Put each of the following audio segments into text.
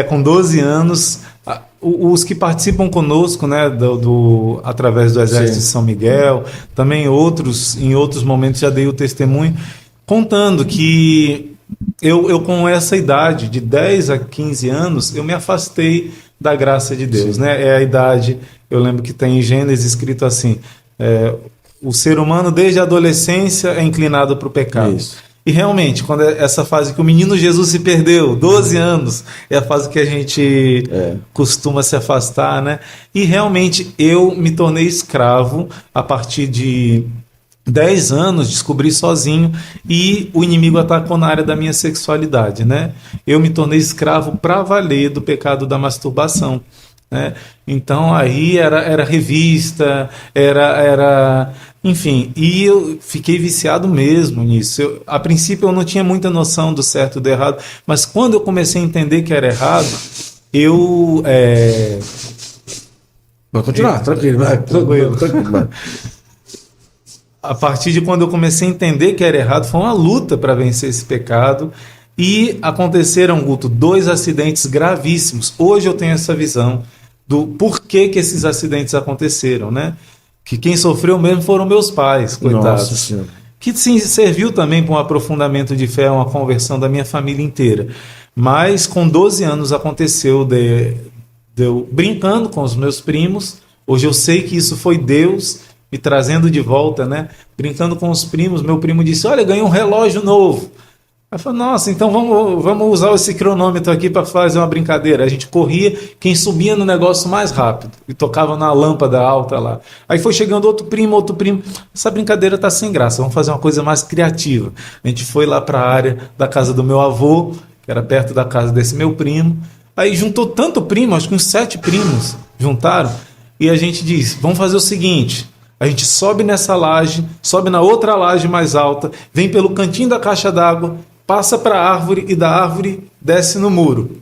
com 12 anos. Os que participam conosco, né, através do Exército de São Miguel, também outros, em outros momentos já dei o testemunho, contando que eu com essa idade, de 10 a 15 anos, eu me afastei da graça de Deus. Né? É a idade, eu lembro que tem em Gênesis escrito assim, o ser humano desde a adolescência é inclinado para o pecado. Isso. E realmente, quando essa fase que o menino Jesus se perdeu, 12 anos, é a fase que a gente costuma se afastar, né? E realmente eu me tornei escravo a partir de 10 anos, descobri sozinho, e o inimigo atacou na área da minha sexualidade, né? Eu me tornei escravo para valer do pecado da masturbação. Né? Então aí era revista, enfim, e eu fiquei viciado mesmo nisso. A princípio eu não tinha muita noção do certo e do errado, mas quando eu comecei a entender que era errado, Vai continuar, tranquilo, tranquilo. A partir de quando eu comecei a entender que era errado, foi uma luta para vencer esse pecado. E aconteceram, Guto, 2 acidentes gravíssimos. Hoje eu tenho essa visão do porquê que esses acidentes aconteceram, né? Que quem sofreu mesmo foram meus pais, coitados. Nossa Senhora. Que sim, serviu também para um aprofundamento de fé, uma conversão da minha família inteira. Mas com 12 anos aconteceu de eu brincando com os meus primos. Hoje eu sei que isso foi Deus me trazendo de volta, né? Brincando com os primos, meu primo disse, olha, ganhei um relógio novo. Aí eu falei, nossa, então vamos usar esse cronômetro aqui para fazer uma brincadeira. A gente corria, quem subia no negócio mais rápido e tocava na lâmpada alta lá. Aí foi chegando outro primo. Essa brincadeira tá sem graça, vamos fazer uma coisa mais criativa. A gente foi lá para a área da casa do meu avô, que era perto da casa desse meu primo. Aí juntou tanto primo, acho que uns 7 primos juntaram, e a gente disse, vamos fazer o seguinte... A gente sobe nessa laje, sobe na outra laje mais alta, vem pelo cantinho da caixa d'água, passa para a árvore e da árvore desce no muro.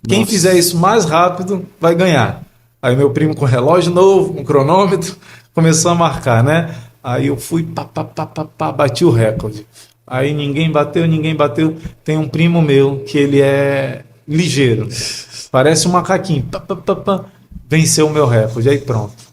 Quem fizer isso mais rápido vai ganhar. Aí meu primo com relógio novo, com cronômetro, começou a marcar, né? Aí eu fui, bati o recorde. Aí ninguém bateu. Tem um primo meu que ele é ligeiro, parece um macaquinho. Venceu o meu recorde, aí pronto.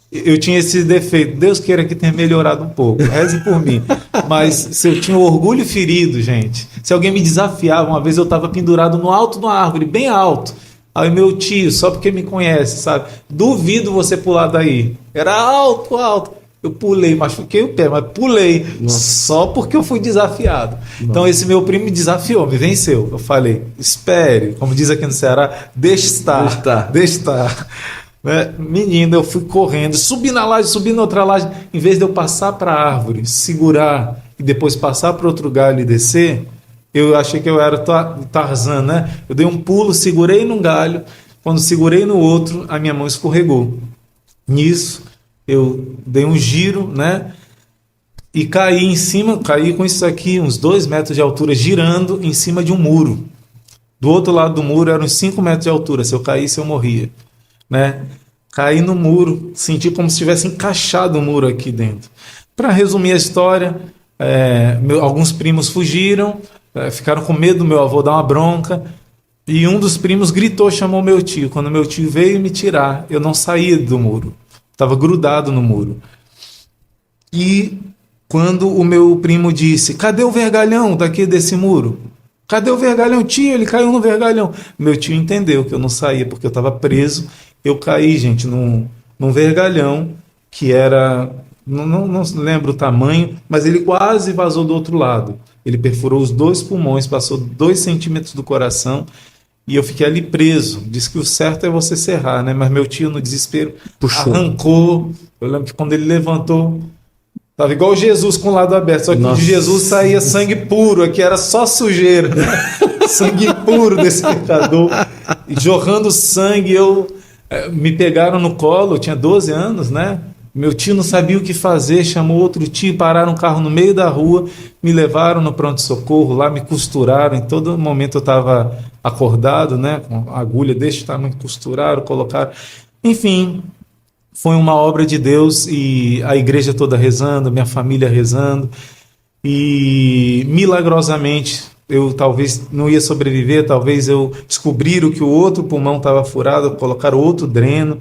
Eu tinha esse defeito, Deus queira que tenha melhorado um pouco, reze por mim, mas se eu tinha o orgulho ferido, gente, se alguém me desafiava, uma vez eu estava pendurado no alto de uma árvore, bem alto, aí meu tio, só porque me conhece, sabe, duvido você pular daí, era alto, eu pulei, machuquei o pé, mas pulei, só porque eu fui desafiado. Então esse meu primo me desafiou, me venceu, eu falei, espere, como diz aqui no Ceará, deixa estar. Menino, eu fui correndo, subi na laje, subi na outra laje, em vez de eu passar para a árvore, segurar e depois passar para outro galho e descer, eu achei que eu era Tarzan, né? Eu dei um pulo, segurei num galho, quando segurei no outro, a minha mão escorregou. Nisso, eu dei um giro, né? E caí em cima, caí com isso aqui, uns 2 metros de altura, girando em cima de um muro. Do outro lado do muro eram uns 5 metros de altura, se eu caísse eu morria. Né? Caí no muro, senti como se tivesse encaixado o muro aqui dentro. Para resumir a história, alguns primos fugiram, ficaram com medo do meu avô dar uma bronca, e um dos primos gritou, chamou meu tio. Quando meu tio veio me tirar, eu não saía do muro, estava grudado no muro. E quando o meu primo disse, cadê o vergalhão daqui desse muro? Cadê o vergalhão? Tio, ele caiu no vergalhão. Meu tio entendeu que eu não saía porque eu estava preso. Eu caí, gente, num vergalhão que era... Não lembro o tamanho, mas ele quase vazou do outro lado. Ele perfurou os 2 pulmões, passou 2 centímetros do coração e eu fiquei ali preso. Diz que o certo é você serrar, né? Mas meu tio, no desespero, puxou, arrancou. Eu lembro que quando ele levantou... Estava igual Jesus com o lado aberto, só que de Jesus saía sangue puro, aqui era só sujeira, né? Sangue puro desse pecador, e jorrando sangue, me pegaram no colo, eu tinha 12 anos, né? Meu tio não sabia o que fazer, chamou outro tio, pararam um carro no meio da rua, me levaram no pronto-socorro, lá me costuraram, em todo momento eu estava acordado, né? Com agulha deste tamanho, costuraram, colocaram, enfim... Foi uma obra de Deus e a igreja toda rezando, minha família rezando. E milagrosamente, eu talvez não ia sobreviver, talvez eu descobriram que o outro pulmão estava furado, colocaram outro dreno.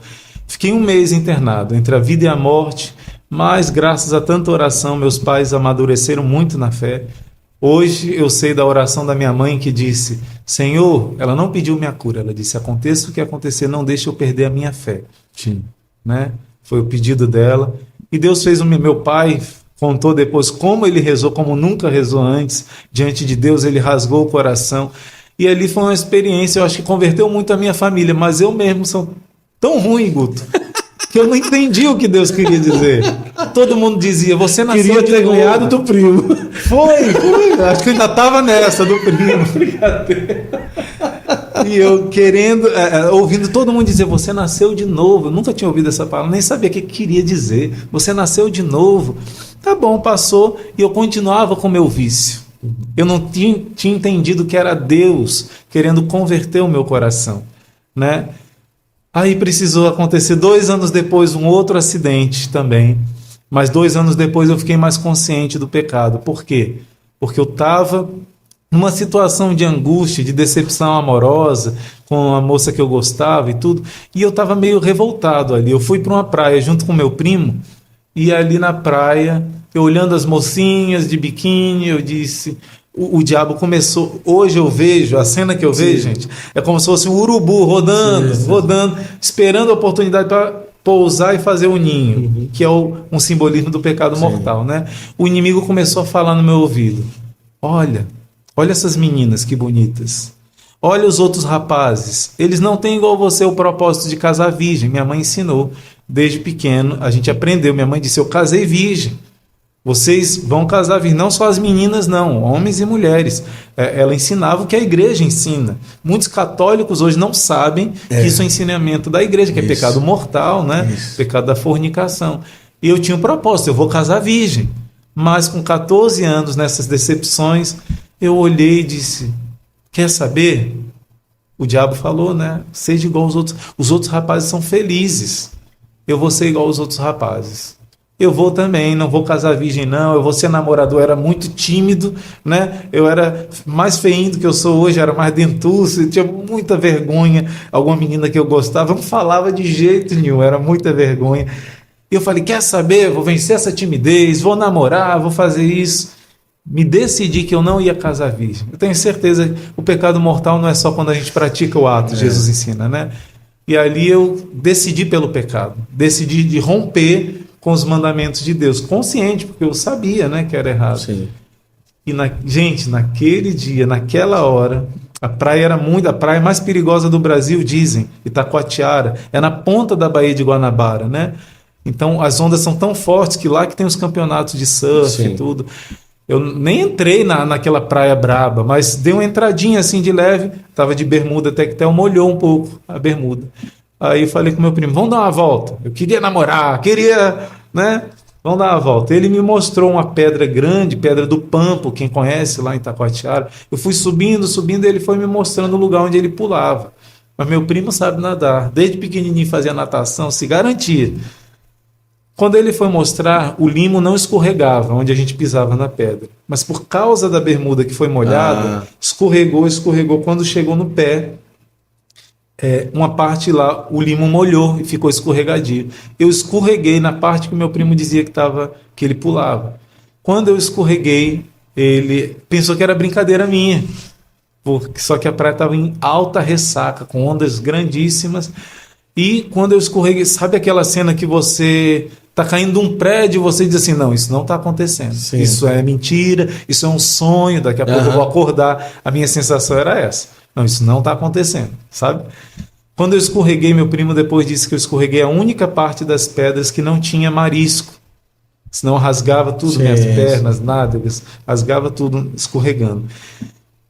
Fiquei 1 mês internado, entre a vida e a morte, mas graças a tanta oração, meus pais amadureceram muito na fé. Hoje eu sei da oração da minha mãe que disse: Senhor, ela não pediu minha cura, ela disse: aconteça o que acontecer, não deixe eu perder a minha fé. Sim. Né? Foi o pedido dela. E Deus fez meu pai contou depois como ele rezou, como nunca rezou antes, diante de Deus, ele rasgou o coração. E ali foi uma experiência, eu acho que converteu muito a minha família, mas eu mesmo sou tão ruim, Guto, que eu não entendi o que Deus queria dizer. Todo mundo dizia: você nasceu Queria de ter novo. ganhado do primo. Foi. Acho que eu ainda estava nessa do primo. Brincadeira. E eu querendo, ouvindo todo mundo dizer: você nasceu de novo. Eu nunca tinha ouvido essa palavra, nem sabia o que queria dizer. Você nasceu de novo. Tá bom, passou, e eu continuava com o meu vício. Eu não tinha entendido que era Deus querendo converter o meu coração, né? Aí precisou acontecer 2 anos depois um outro acidente também. Mas 2 anos depois eu fiquei mais consciente do pecado. Por quê? Porque eu estava numa situação de angústia, de decepção amorosa com a moça que eu gostava e tudo, e eu estava meio revoltado ali. Eu fui para uma praia junto com meu primo, e ali na praia, eu olhando as mocinhas de biquíni, eu disse... O diabo começou... Hoje eu vejo, a cena que eu vejo, gente, é como se fosse um urubu rodando, rodando, esperando a oportunidade para pousar e fazer o ninho, que é um simbolismo do pecado mortal, né? O inimigo começou a falar no meu ouvido: olha essas meninas que bonitas. Olha os outros rapazes. Eles não têm igual você o propósito de casar virgem. Minha mãe ensinou desde pequeno. A gente aprendeu. Minha mãe disse: eu casei virgem. Vocês vão casar virgem. Não só as meninas, não. Homens e mulheres. Ela ensinava o que a igreja ensina. Muitos católicos hoje não sabem que isso é ensinamento da igreja, que é pecado mortal, né? Pecado da fornicação. E eu tinha um propósito: eu vou casar virgem. Mas com 14 anos, nessas decepções, eu olhei e disse: quer saber? O diabo falou, né? Seja igual aos outros. Os outros rapazes são felizes. Eu vou ser igual aos outros rapazes. Eu vou também, não vou casar virgem, não. Eu vou ser namorador. Eu era muito tímido, né? Eu era mais feinho do que eu sou hoje, era mais dentuço, eu tinha muita vergonha. Alguma menina que eu gostava não falava de jeito nenhum, era muita vergonha. E eu falei: quer saber? Vou vencer essa timidez, vou namorar, vou fazer isso. Me decidi que eu não ia casar virgem. Eu tenho certeza que o pecado mortal não é só quando a gente pratica o ato, Jesus ensina, né? E ali eu decidi pelo pecado. Decidi de romper com os mandamentos de Deus. Consciente, porque eu sabia, né, que era errado. Sim. E, gente, naquele dia, naquela hora, a praia mais perigosa do Brasil, dizem, Itacoatiara, é na ponta da Baía de Guanabara, né? Então, as ondas são tão fortes que lá que tem os campeonatos de surf e tudo. Eu nem entrei naquela praia braba, mas dei uma entradinha assim de leve, estava de bermuda, tectel, molhou um pouco a bermuda. Aí falei com meu primo: vamos dar uma volta. Eu queria namorar, né? Vamos dar uma volta. Ele me mostrou uma pedra grande, Pedra do Pampo, quem conhece lá em Itacoatiara. Eu fui subindo, e ele foi me mostrando o lugar onde ele pulava. Mas meu primo sabe nadar, desde pequenininho fazia natação, se garantia. Quando ele foi mostrar, o limo não escorregava onde a gente pisava na pedra. Mas por causa da bermuda que foi molhada, escorregou. Quando chegou no pé, uma parte lá, o limo molhou e ficou escorregadio. Eu escorreguei na parte que meu primo dizia que ele pulava. Quando eu escorreguei, ele pensou que era brincadeira minha. Só que a praia estava em alta ressaca, com ondas grandíssimas. E quando eu escorreguei, sabe aquela cena que você está caindo de um prédio e você diz assim: não, isso não está acontecendo. Sim. Isso é mentira, isso é um sonho, daqui a pouco eu vou acordar. A minha sensação era essa: não, isso não está acontecendo, sabe? Quando eu escorreguei, meu primo depois disse que eu escorreguei a única parte das pedras que não tinha marisco. Senão rasgava tudo, minhas pernas, nádegas, rasgava tudo escorregando.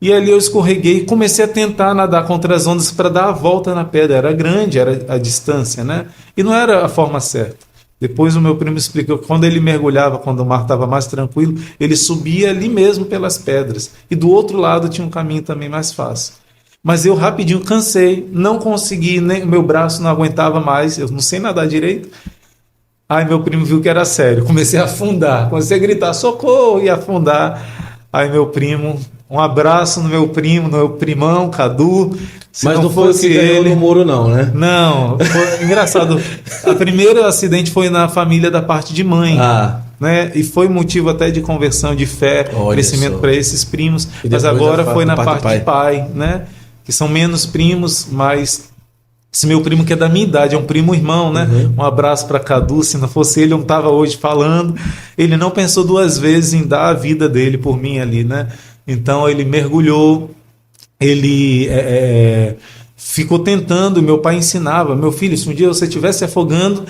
E ali eu escorreguei e comecei a tentar nadar contra as ondas para dar a volta na pedra. Era grande, era a distância, né? E não era a forma certa. Depois o meu primo explicou que quando ele mergulhava, quando o mar estava mais tranquilo, ele subia ali mesmo pelas pedras. E do outro lado tinha um caminho também mais fácil. Mas eu rapidinho cansei, não consegui, nem meu braço não aguentava mais, eu não sei nadar direito. Aí meu primo viu que era sério, comecei a afundar, comecei a gritar: socorro, e afundar. Aí meu primo Um abraço no meu primo, no meu primão, Cadu. Se Mas não foi o que ganhou no muro, não, né? Não, foi engraçado. O primeiro acidente foi na família da parte de mãe. Né? E foi motivo até de conversão, de fé, Olha crescimento só. para esses primos. E Mas depois agora a foi na parte parte de pai, né? Que são menos primos, mas esse meu primo que é da minha idade, é um primo irmão, né? Um abraço para Cadu. Se não fosse ele, eu não estava hoje falando. Ele não pensou duas vezes em dar a vida dele por mim ali, né? Então ele mergulhou, ele ficou tentando. Meu pai ensinava: meu filho, se um dia você estiver se afogando,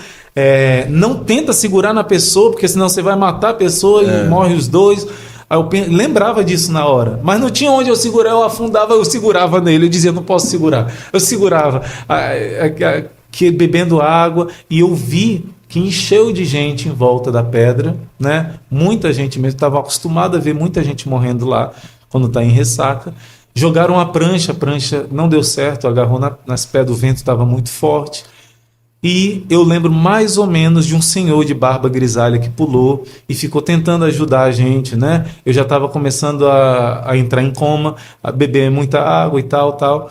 não tenta segurar na pessoa, porque senão você vai matar a pessoa e morre os dois. Aí eu lembrava disso na hora, mas não tinha onde eu segurar. Eu afundava, eu segurava nele, eu dizia: não posso segurar. Eu segurava, bebendo água, e eu vi que encheu de gente em volta da pedra, né? Muita gente mesmo, estava acostumado a ver muita gente morrendo lá quando está em ressaca. Jogaram a prancha não deu certo, agarrou nas pés do vento, estava muito forte. E eu lembro mais ou menos de um senhor de barba grisalha que pulou e ficou tentando ajudar a gente, né? Eu já estava começando a entrar em coma, a beber muita água e tal.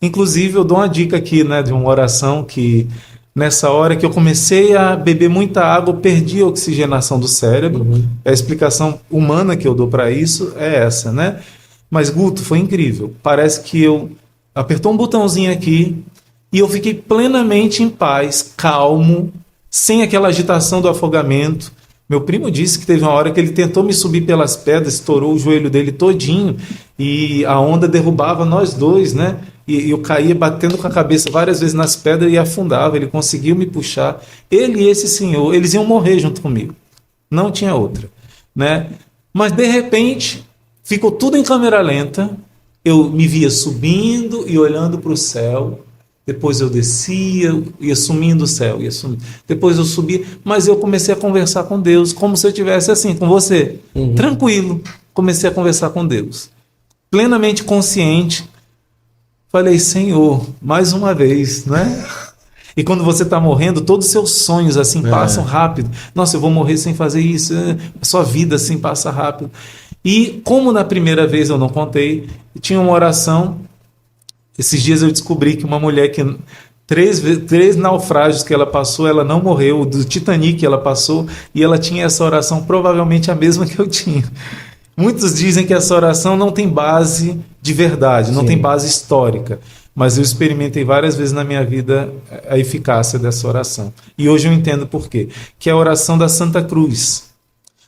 Inclusive, eu dou uma dica aqui, né, de uma oração que, nessa hora que eu comecei a beber muita água, eu perdi a oxigenação do cérebro. A explicação humana que eu dou para isso é essa, né? Mas, Guto, foi incrível. Parece que eu apertou um botãozinho aqui e eu fiquei plenamente em paz, calmo, sem aquela agitação do afogamento. Meu primo disse que teve uma hora que ele tentou me subir pelas pedras, estourou o joelho dele todinho e a onda derrubava nós dois, né? E eu caía batendo com a cabeça várias vezes nas pedras e afundava. Ele conseguiu me puxar. Ele e esse senhor, eles iam morrer junto comigo. Não tinha outra, né? Mas, de repente, ficou tudo em câmera lenta. Eu me via subindo e olhando para o céu. Depois eu descia, ia sumindo o céu, ia sumindo. Depois eu subia, mas eu comecei a conversar com Deus, como se eu estivesse assim, com você, tranquilo. Comecei a conversar com Deus, plenamente consciente. Falei: Senhor, mais uma vez, né? E quando você está morrendo, todos os seus sonhos assim passam rápido. Nossa, eu vou morrer sem fazer isso. A sua vida assim passa rápido. E como na primeira vez eu não contei, tinha uma oração. Esses dias eu descobri que uma mulher que três naufrágios que ela passou, ela não morreu. Do Titanic ela passou e ela tinha essa oração, provavelmente a mesma que eu tinha. Muitos dizem que essa oração não tem base de verdade, não tem base histórica. Mas eu experimentei várias vezes na minha vida a eficácia dessa oração. E hoje eu entendo por quê. Que é a oração da Santa Cruz.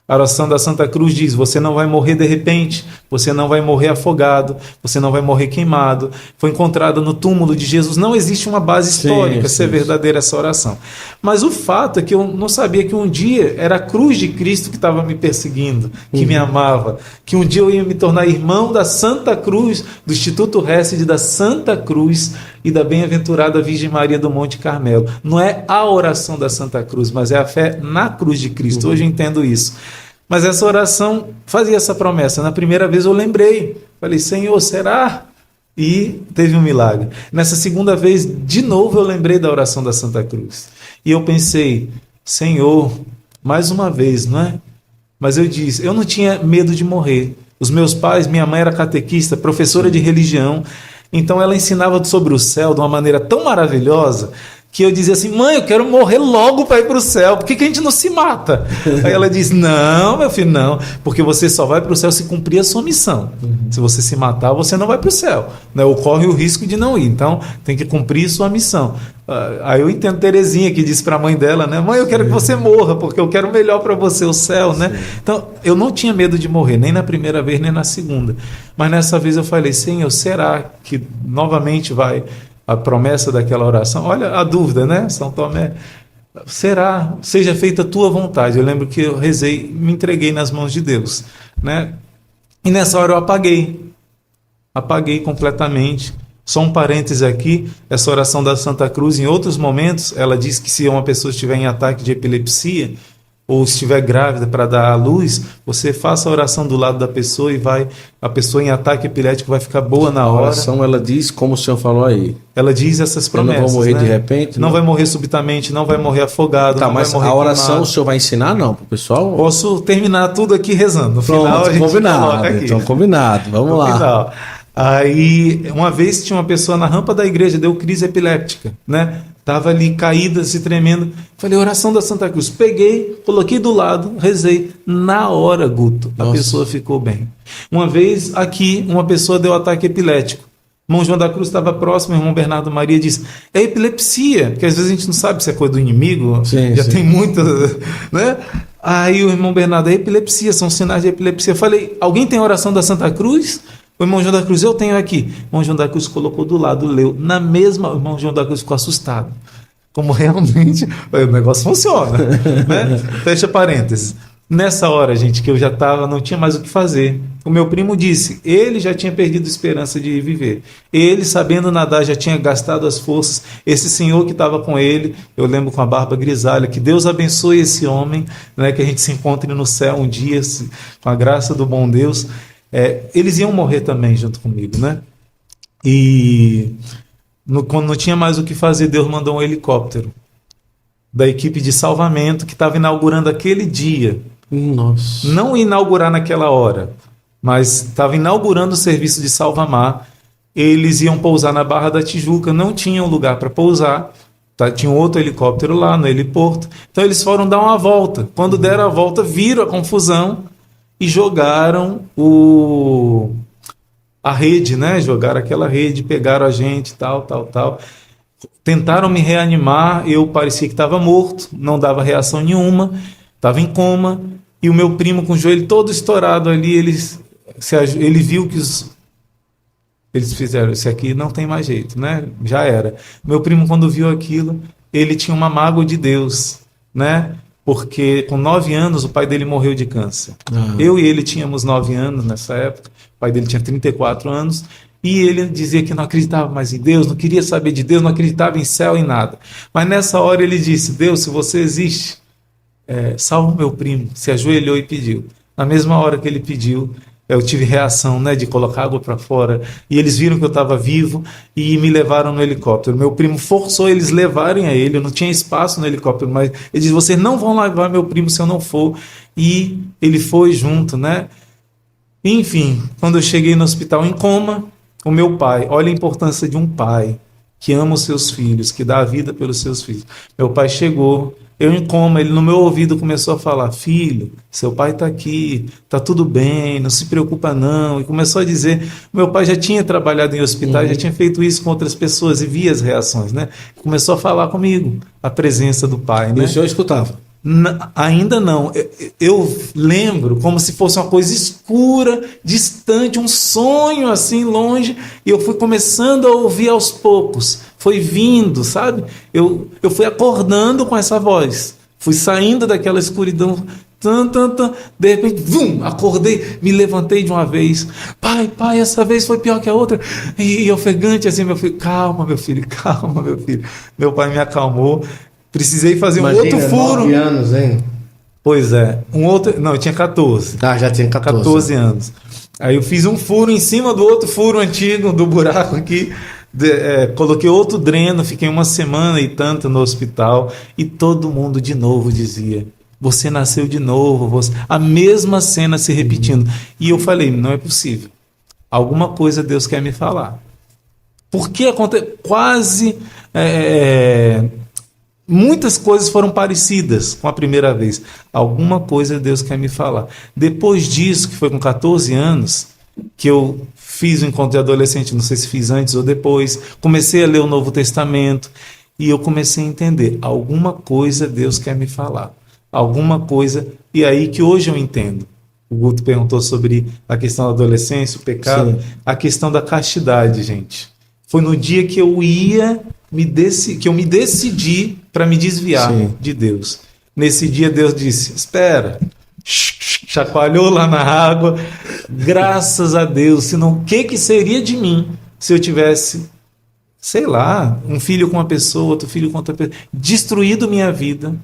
A oração da Santa Cruz diz: você não vai morrer de repente, você não vai morrer afogado, você não vai morrer queimado. Foi encontrada no túmulo de Jesus. Não existe uma base histórica se é verdadeira essa oração. Mas o fato é que eu não sabia que um dia era a cruz de Cristo que estava me perseguindo, que me amava. Que um dia eu ia me tornar irmão da Santa Cruz, do Instituto Hesed da Santa Cruz e da Bem-aventurada Virgem Maria do Monte Carmelo. Não é a oração da Santa Cruz, mas é a fé na cruz de Cristo. Hoje eu entendo isso. Mas essa oração fazia essa promessa. Na primeira vez eu lembrei. Falei: Senhor, será? E teve um milagre. Nessa segunda vez, de novo, eu lembrei da oração da Santa Cruz. E eu pensei: Senhor, mais uma vez, não é? Mas eu disse, eu não tinha medo de morrer. Os meus pais, minha mãe era catequista, professora de religião. Então ela ensinava sobre o céu de uma maneira tão maravilhosa que eu dizia assim: mãe, eu quero morrer logo para ir para o céu, por que a gente não se mata? Aí ela diz: não, meu filho, não, porque você só vai para o céu se cumprir a sua missão. Se você se matar, você não vai para o céu, né? Ou corre o risco de não ir, então tem que cumprir sua missão. Aí eu entendo Terezinha, que disse para a mãe dela, né? Mãe, eu quero que você morra, porque eu quero melhor para você, o céu, né? Então eu não tinha medo de morrer, nem na primeira vez, nem na segunda. Mas nessa vez eu falei: Senhor, será que novamente vai a promessa daquela oração? Olha a dúvida, né? São Tomé: será? Seja feita a tua vontade. Eu lembro que eu rezei, me entreguei nas mãos de Deus, né? E nessa hora eu apaguei completamente. Só um parêntese aqui: essa oração da Santa Cruz, em outros momentos, ela diz que se uma pessoa estiver em ataque de epilepsia, ou estiver grávida para dar à luz, você faça a oração do lado da pessoa e a pessoa em ataque epilético vai ficar boa na A hora. oração, ela diz, como o senhor falou aí. Ela diz essas Eu promessas. não vou morrer né? de repente. Não vai morrer subitamente, não vai morrer afogado. Tá, não mas vai morrer a oração queimado. o senhor vai ensinar, não, pro pessoal? Posso terminar tudo aqui rezando. No final a gente combinado. coloca aqui. Então, combinado. Vamos No lá. final. Aí, uma vez tinha uma pessoa na rampa da igreja, deu crise epiléptica, né? Tava ali caída, se tremendo. Falei, oração da Santa Cruz. Peguei, coloquei do lado, rezei. Na hora, Guto, a pessoa ficou bem. Uma vez aqui, uma pessoa deu ataque epilético. Irmão João da Cruz estava próximo, irmão Bernardo Maria disse, é epilepsia, porque às vezes a gente não sabe se é coisa do inimigo, Sim, já sim. tem muita, né? Aí o irmão Bernardo, é epilepsia, são sinais de epilepsia. Eu falei, alguém tem oração da Santa Cruz? O irmão João da Cruz, eu tenho aqui. O irmão João da Cruz colocou do lado, leu. Na mesma, o irmão João da Cruz ficou assustado. Como realmente o negócio funciona. Né? Fecha parênteses. Nessa hora, gente, que eu já estava, não tinha mais o que fazer. O meu primo disse, ele já tinha perdido esperança de viver. Ele, sabendo nadar, já tinha gastado as forças. Esse senhor que estava com ele, eu lembro com a barba grisalha, que Deus abençoe esse homem, né, que a gente se encontre no céu um dia, com a graça do bom Deus. Eles iam morrer também junto comigo, né? E quando não tinha mais o que fazer, Deus mandou um helicóptero da equipe de salvamento que estava inaugurando aquele dia. Nossa. Não inaugurar naquela hora, mas estava inaugurando o serviço de salva-mar. Eles iam pousar na Barra da Tijuca, não tinham lugar para pousar. Tinha um outro helicóptero lá no heliporto. Então eles foram dar uma volta. Quando deram a volta, viram a confusão e jogaram a rede, né? Jogaram aquela rede, pegaram a gente, tal. Tentaram me reanimar, eu parecia que estava morto, não dava reação nenhuma, estava em coma, e o meu primo com o joelho todo estourado ali, ele viu que eles fizeram, isso aqui não tem mais jeito, né? Já era. Meu primo, quando viu aquilo, ele tinha uma mágoa de Deus, né? Porque com 9 anos o pai dele morreu de câncer. Eu e ele tínhamos 9 anos nessa época, o pai dele tinha 34 anos, e ele dizia que não acreditava mais em Deus, não queria saber de Deus, não acreditava em céu, em nada. Mas nessa hora ele disse, Deus, se você existe, salva o meu primo. Se ajoelhou e pediu. Na mesma hora que ele pediu, eu tive reação, né, de colocar água para fora, e eles viram que eu estava vivo e me levaram no helicóptero. Meu primo forçou eles levarem a ele, eu não tinha espaço no helicóptero, mas ele disse, vocês não vão levar meu primo se eu não for. E ele foi junto, né? Enfim, quando eu cheguei no hospital em coma, o meu pai, olha a importância de um pai que ama os seus filhos, que dá a vida pelos seus filhos. Meu pai chegou, eu em coma, ele no meu ouvido começou a falar, filho, seu pai está aqui, está tudo bem, não se preocupa não. E começou a dizer, meu pai já tinha trabalhado em hospitais, já tinha feito isso com outras pessoas e via as reações, né? Começou a falar comigo, a presença do pai, né? E o senhor escutava? Ainda não. Eu lembro como se fosse uma coisa escura, distante, um sonho assim longe, e eu fui começando a ouvir aos poucos. Foi vindo, sabe? Eu fui acordando com essa voz. Fui saindo daquela escuridão. De repente, acordei, me levantei de uma vez. Pai, essa vez foi pior que a outra. E ofegante assim, meu filho, calma, meu filho, calma, meu filho. Meu pai me acalmou. Precisei fazer um outro furo. 9 anos, hein? Pois é. Não, eu tinha 14. Ah, já tinha 14 anos. Aí eu fiz um furo em cima do outro furo antigo, do buraco aqui. Coloquei outro dreno, fiquei uma semana e tanto no hospital. E todo mundo de novo dizia, você nasceu de novo. A mesma cena se repetindo. E eu falei, não é possível. Alguma coisa Deus quer me falar. Porque quase... muitas coisas foram parecidas com a primeira vez. Alguma coisa Deus quer me falar. Depois disso, que foi com 14 anos, que eu fiz o encontro de adolescente, não sei se fiz antes ou depois, comecei a ler o Novo Testamento e eu comecei a entender. Alguma coisa Deus quer me falar. Alguma coisa. E aí que hoje eu entendo. O Guto perguntou sobre a questão da adolescência, o pecado. Sim. A questão da castidade, gente. Foi no dia que eu que eu me decidi para me desviar de Deus. Nesse dia Deus disse, espera, chacoalhou lá na água, graças a Deus, senão o que seria de mim se eu tivesse, sei lá, um filho com uma pessoa, outro filho com outra pessoa, destruído minha vida,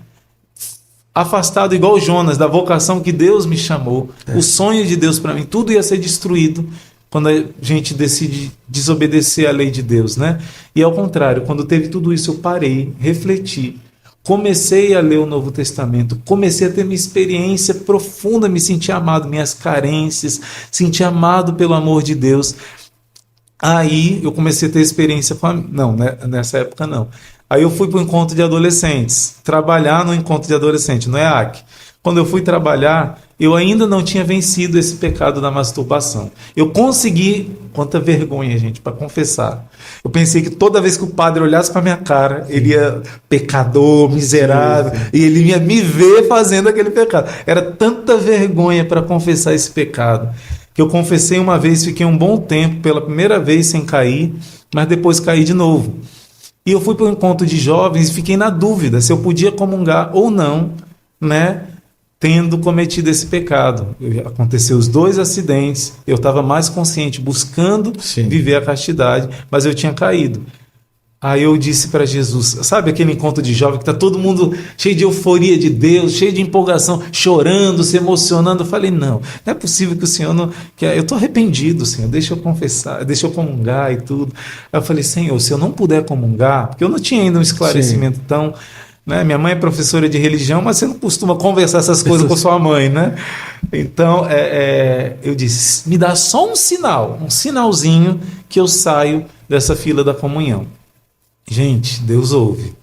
afastado igual Jonas da vocação que Deus me chamou, o sonho de Deus para mim, tudo ia ser destruído quando a gente decide desobedecer à lei de Deus, né? E ao contrário, quando teve tudo isso, eu parei, refleti, comecei a ler o Novo Testamento, comecei a ter minha experiência profunda, me senti amado, minhas carências, senti amado pelo amor de Deus. Aí eu comecei a ter experiência com não, né? Nessa época não. Aí eu fui para o encontro de adolescentes, trabalhar no encontro de adolescentes, no EAC. Quando eu fui trabalhar, eu ainda não tinha vencido esse pecado da masturbação. Eu consegui, quanta vergonha, gente, para confessar. Eu pensei que toda vez que o padre olhasse para minha cara, ele ia pecador, miserável, e ele ia me ver fazendo aquele pecado. Era tanta vergonha para confessar esse pecado, que eu confessei uma vez, fiquei um bom tempo, pela primeira vez sem cair, mas depois caí de novo. E eu fui para um encontro de jovens e fiquei na dúvida se eu podia comungar ou não, né, tendo cometido esse pecado. Aconteceu os 2 acidentes, eu estava mais consciente, buscando viver a castidade, mas eu tinha caído. Aí eu disse para Jesus, sabe aquele encontro de jovem que está todo mundo cheio de euforia de Deus, cheio de empolgação, chorando, se emocionando? Eu falei, não é possível que o Senhor não... Eu estou arrependido, Senhor, deixa eu confessar, deixa eu comungar e tudo. Aí eu falei, Senhor, se eu não puder comungar, porque eu não tinha ainda um esclarecimento tão... Né? Minha mãe é professora de religião, mas você não costuma conversar essas coisas com sua mãe, né? Então, eu disse, me dá só um sinal, um sinalzinho que eu saio dessa fila da comunhão. Gente, Deus ouve.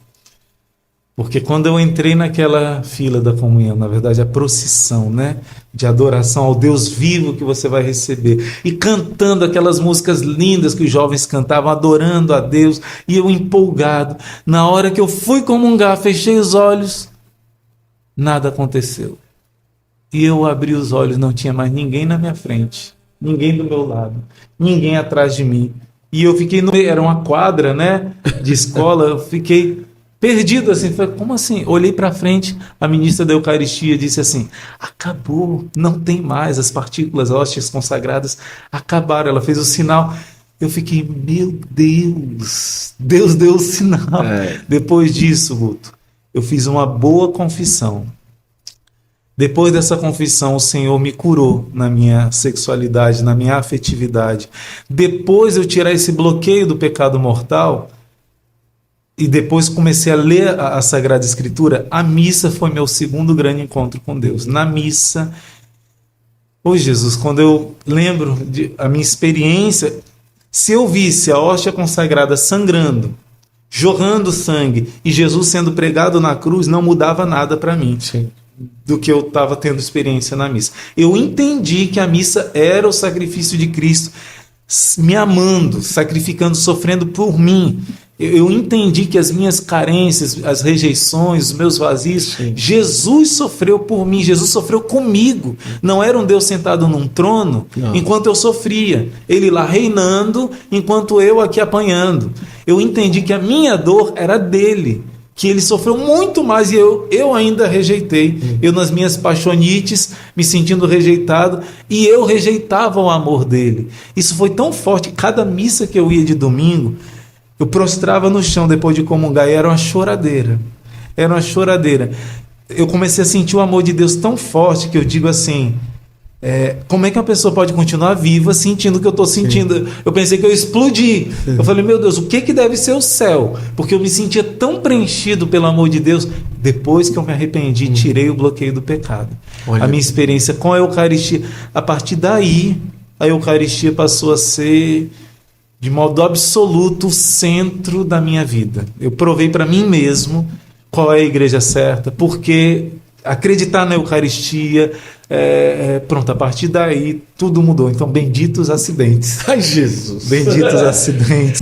Porque quando eu entrei naquela fila da comunhão, na verdade a procissão, né, de adoração ao Deus vivo que você vai receber, e cantando aquelas músicas lindas que os jovens cantavam, adorando a Deus, e eu empolgado, na hora que eu fui comungar, fechei os olhos, nada aconteceu. E eu abri os olhos, não tinha mais ninguém na minha frente, ninguém do meu lado, ninguém atrás de mim. E eu fiquei era uma quadra, né, de escola, eu fiquei perdido assim, falei, como assim? Olhei para frente, a ministra da Eucaristia disse assim, acabou, não tem mais, as partículas hóstias consagradas acabaram, ela fez o sinal. Eu fiquei, meu Deus, Deus deu o sinal. Depois disso, Guto, eu fiz uma boa confissão. Depois dessa confissão, o Senhor me curou na minha sexualidade, na minha afetividade. Depois eu tirar esse bloqueio do pecado mortal, e depois comecei a ler a Sagrada Escritura, a missa foi meu segundo grande encontro com Deus. Na missa, Jesus, quando eu lembro a minha experiência, se eu visse a hóstia consagrada sangrando, jorrando sangue, e Jesus sendo pregado na cruz, não mudava nada para mim. Sim. Do que eu estava tendo experiência na missa. Eu entendi que a missa era o sacrifício de Cristo, me amando, sacrificando, sofrendo por mim. Eu entendi que as minhas carências, as rejeições, os meus vazios, Jesus sofreu por mim, Jesus sofreu comigo. Não era um Deus sentado num trono, enquanto eu sofria. Ele lá reinando, enquanto eu aqui apanhando. Eu entendi que a minha dor era dele, que ele sofreu muito mais e eu ainda rejeitei. Eu nas minhas paixonites, me sentindo rejeitado, e eu rejeitava o amor dele. Isso foi tão forte, cada missa que eu ia de domingo, eu prostrava no chão depois de comungar, e era uma choradeira. Era uma choradeira. Eu comecei a sentir o amor de Deus tão forte que eu digo assim, como é que uma pessoa pode continuar viva sentindo o que eu estou sentindo? Sim. Eu pensei que eu explodi. Sim. Eu falei, meu Deus, o que deve ser o céu? Porque eu me sentia tão preenchido pelo amor de Deus. Depois que eu me arrependi, tirei o bloqueio do pecado. Olha. A minha experiência com a Eucaristia, a partir daí, a Eucaristia passou a ser, de modo absoluto, o centro da minha vida. Eu provei para mim mesmo qual é a igreja certa, porque acreditar na Eucaristia, pronto, a partir daí tudo mudou. Então, benditos acidentes. Ai, Jesus! Benditos acidentes.